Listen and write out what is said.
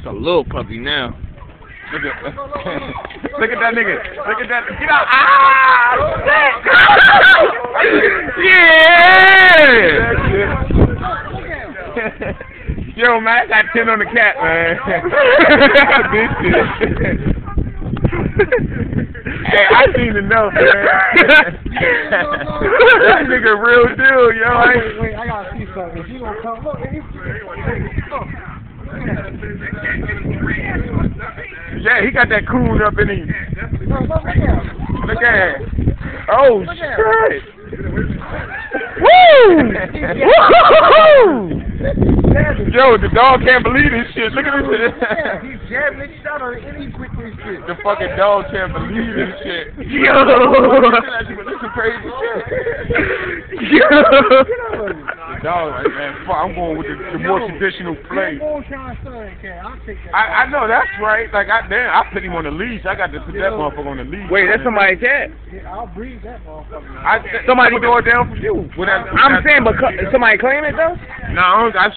It's a little puppy now. Look at, look at that nigga. Look at that. Get out. Ah! Yeah! Yo, man, I got 10 on the cat, man. This shit. Hey, I seen enough, man. That nigga real deal, yo. Wait, I gotta see something. If you gonna come, look, yeah, he got that coon up in him. Look at him. Oh, shit. Woo! Yo, the dog can't believe this shit. Look at this shit. He's jabbing his shot on any quick shit. The fucking dog can't believe this shit. Yo! This is crazy shit. Yo! The dog, like, man, fuck, I'm going with the more traditional play. I know, that's right. Like, I put him on the leash. I got to put that motherfucker on the leash. Wait, that's somebody's cat? Yeah, I'll breed that motherfucker. Somebody throw it down for you. I'm saying, but somebody claim it though? No, I